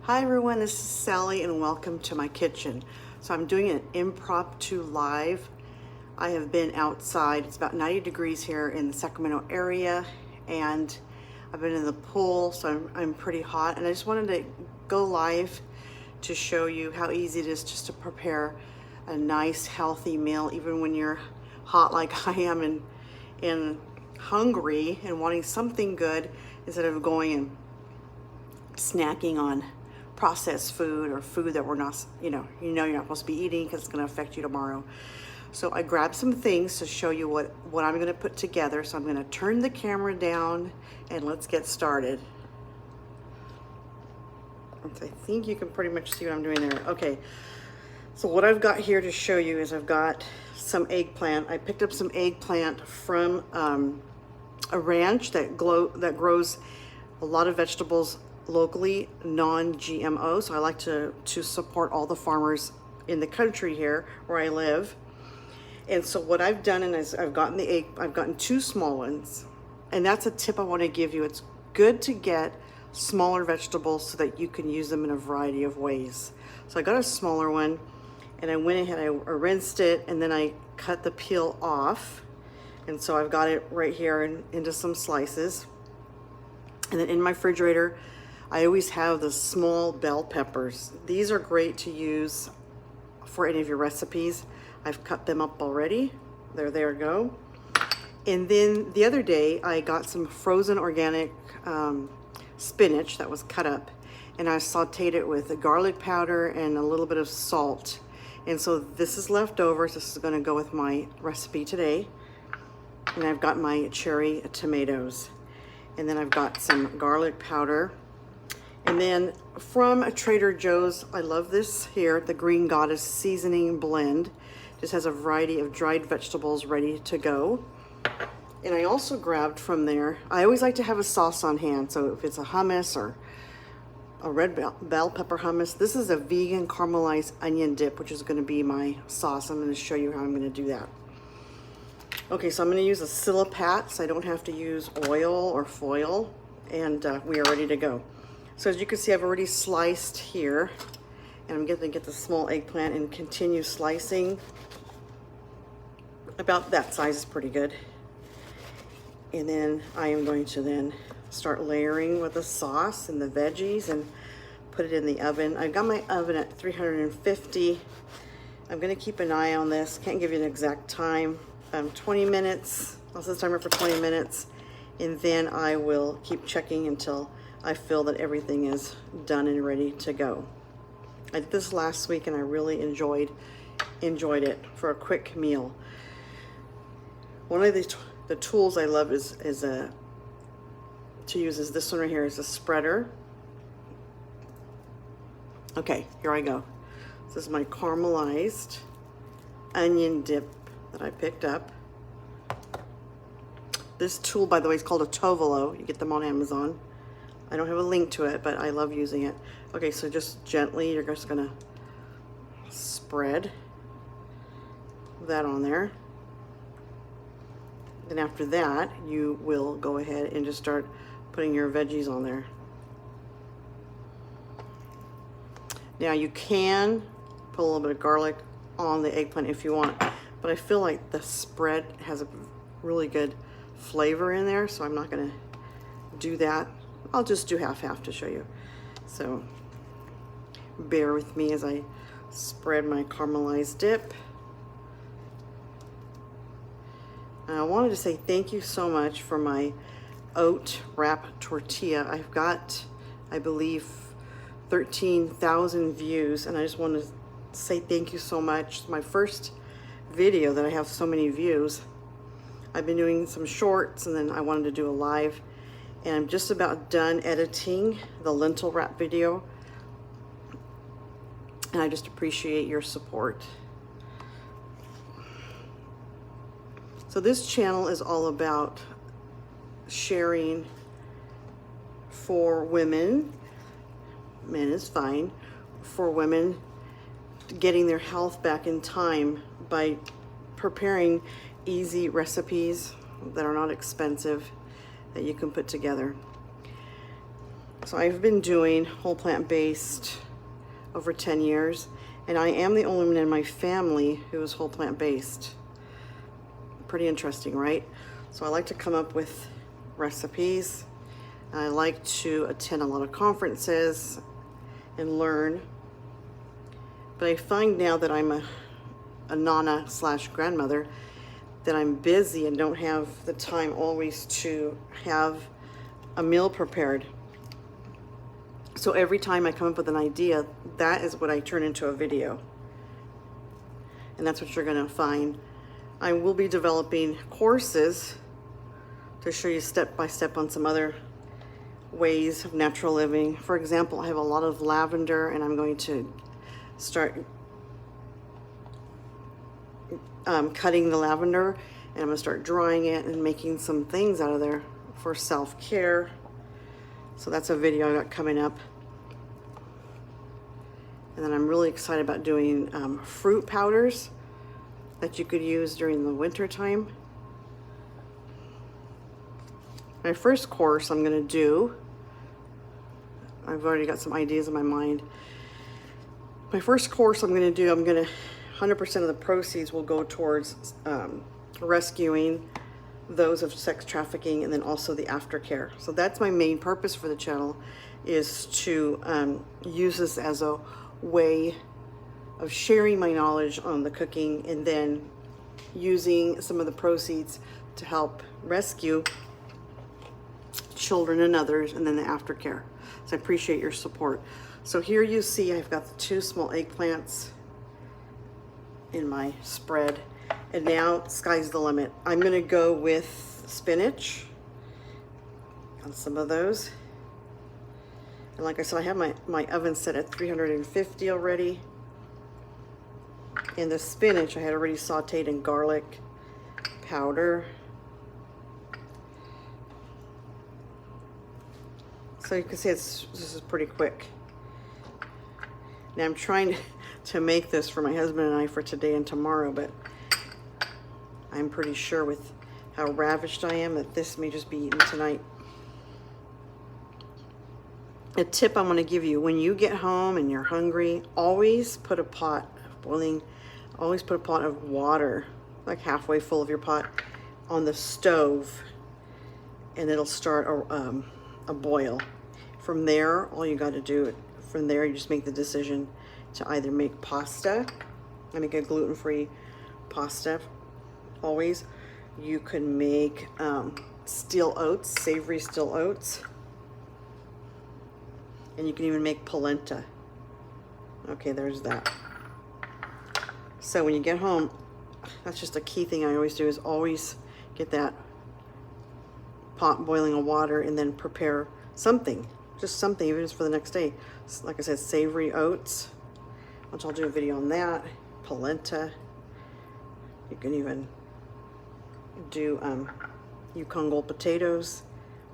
Hi everyone, this is Sally and welcome to my kitchen. So I'm doing an impromptu live. I have been outside, it's about 90 degrees here in the Sacramento area, and I've been in the pool, so I'm pretty hot, and I just wanted to go live to show you how easy it is just to prepare a nice healthy meal even when you're hot like I am and hungry and wanting something good instead of going and snacking on processed food or food that we're not, you're not supposed to be eating because it's going to affect you tomorrow. So I grabbed some things to show you what I'm going to put together. So I'm going to turn the camera down and let's get started. I think you can pretty much see what I'm doing there. Okay, so what I've got here to show you is I've got some eggplant. I picked up some eggplant from a ranch that grows a lot of vegetables locally, non-GMO. So I like to support all the farmers in the country here where I live. And so what I've done is I've gotten two small ones, and that's a tip I want to give you. It's good to get smaller vegetables so that you can use them in a variety of ways. So I got a smaller one, and I went ahead, I rinsed it, and then I cut the peel off. And so I've got it right here into some slices. And then in my refrigerator, I always have the small bell peppers. These are great to use for any of your recipes. I've cut them up already. There they go. And then the other day, I got some frozen organic spinach that was cut up, and I sauteed it with garlic powder and a little bit of salt. And so this is leftovers. This is gonna go with my recipe today. And I've got my cherry tomatoes. And then I've got some garlic powder. And then from Trader Joe's, I love this here, the Green Goddess seasoning blend. Just has a variety of dried vegetables ready to go. And I also grabbed from there, I always like to have a sauce on hand. So if it's a hummus or a red bell pepper hummus, this is a vegan caramelized onion dip, which is gonna be my sauce. I'm gonna show you how I'm gonna do that. Okay, so I'm gonna use a Silipat, so I don't have to use oil or foil, and we are ready to go. So as you can see, I've already sliced here, and I'm going to get the small eggplant and continue slicing. About that size is pretty good. And then I am going to then start layering with the sauce and the veggies and put it in the oven. I've got my oven at 350. I'm going to keep an eye on this. Can't give you an exact time. 20 minutes. I'll set the timer for 20 minutes, and then I will keep checking until I feel that everything is done and ready to go. I did this last week and I really enjoyed it for a quick meal. One of the tools I love to use is this one right here, is a spreader. Okay, here I go. This is my caramelized onion dip that I picked up. This tool, by the way, is called a Tovolo. You get them on Amazon. I don't have a link to it, but I love using it. Okay, so just gently, you're just gonna spread that on there. Then after that, you will go ahead and just start putting your veggies on there. Now you can put a little bit of garlic on the eggplant if you want, but I feel like the spread has a really good flavor in there, so I'm not gonna do that. I'll just do half-half to show you. So bear with me as I spread my caramelized dip. And I wanted to say thank you so much for my oat wrap tortilla. I've got, I believe, 13,000 views, and I just want to say thank you so much. It's my first video that I have so many views. I've been doing some shorts, and then I wanted to do a live, and I'm just about done editing the lentil wrap video, and I just appreciate your support. So this channel is all about sharing for women, men is fine, for women getting their health back in time by preparing easy recipes that are not expensive that you can put together. So I've been doing whole plant-based over 10 years, and I am the only one in my family who is whole plant-based. Pretty interesting, right? So I like to come up with recipes. I like to attend a lot of conferences and learn. But I find now that I'm a nana / grandmother that I'm busy and don't have the time always to have a meal prepared. So every time I come up with an idea, that is what I turn into a video. And that's what you're gonna find. I will be developing courses to show you step by step on some other ways of natural living. For example, I have a lot of lavender, and I'm going to start cutting the lavender, and I'm gonna start drying it and making some things out of there for self-care. So that's a video I got coming up. And then I'm really excited about doing fruit powders that you could use during the winter time. My first course I'm gonna do, I've already got some ideas in my mind. My first course I'm gonna do, 100% of the proceeds will go towards rescuing those of sex trafficking, and then also the aftercare. So that's my main purpose for the channel, is to use this as a way of sharing my knowledge on the cooking, and then using some of the proceeds to help rescue children and others, and then the aftercare. So I appreciate your support. So here you see I've got the 2 small eggplants in my spread, and now sky's the limit. I'm gonna go with spinach on some of those. And like I said, I have my oven set at 350 already. And the spinach I had already sauteed in garlic powder. So you can see this is pretty quick. Now I'm trying to make this for my husband and I for today and tomorrow, but I'm pretty sure with how ravished I am that this may just be eaten tonight. A tip I'm gonna give you: when you get home and you're hungry, always put a pot boiling, always put a pot of water, like halfway full of your pot, on the stove, and it'll start a boil. From there, all you got to do, from there you just make the decision to either make pasta. I make a gluten-free pasta always. You can make steel oats, savory steel oats, and you can even make polenta. Okay, there's that. So when you get home, that's just a key thing I always do, is always get that pot boiling of water, and then prepare something, just something, even just for the next day. Like I said, savory oats, which I'll do a video on that. Polenta. You can even do Yukon Gold potatoes,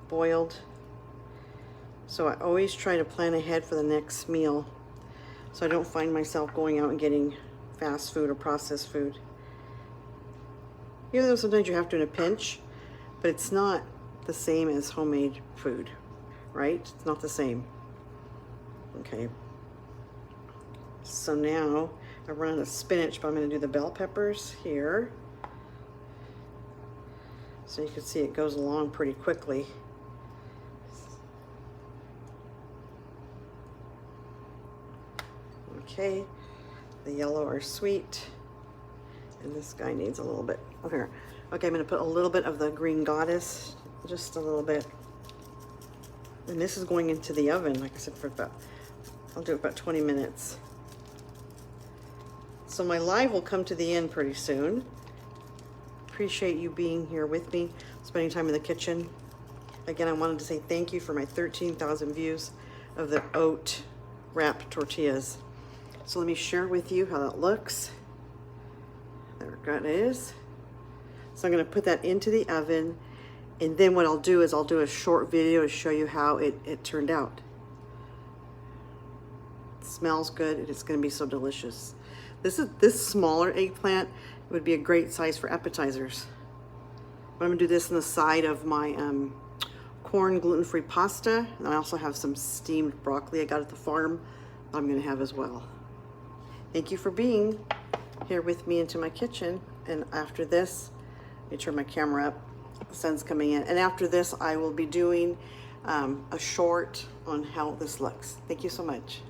boiled. So I always try to plan ahead for the next meal, so I don't find myself going out and getting fast food or processed food. Even though sometimes you have to in a pinch, but it's not the same as homemade food, right? It's not the same. Okay. So now I run out of spinach, but I'm going to do the bell peppers here. So you can see it goes along pretty quickly. Okay, the yellow are sweet, and this guy needs a little bit. Okay, I'm going to put a little bit of the green goddess, just a little bit. And this is going into the oven, like I said, for about, I'll do it about 20 minutes. So my live will come to the end pretty soon. Appreciate you being here with me, spending time in the kitchen. Again, I wanted to say thank you for my 13,000 views of the oat wrap tortillas. So let me share with you how that looks. There it is. So I'm going to put that into the oven, and then what I'll do is I'll do a short video to show you how it turned out. It smells good, and it's going to be so delicious. This smaller eggplant would be a great size for appetizers. But I'm going to do this on the side of my corn gluten-free pasta, and I also have some steamed broccoli I got at the farm I'm gonna have as well. Thank you for being here with me into my kitchen. And after this, let me turn my camera up, the sun's coming in. And after this, I will be doing a short on how this looks. Thank you so much.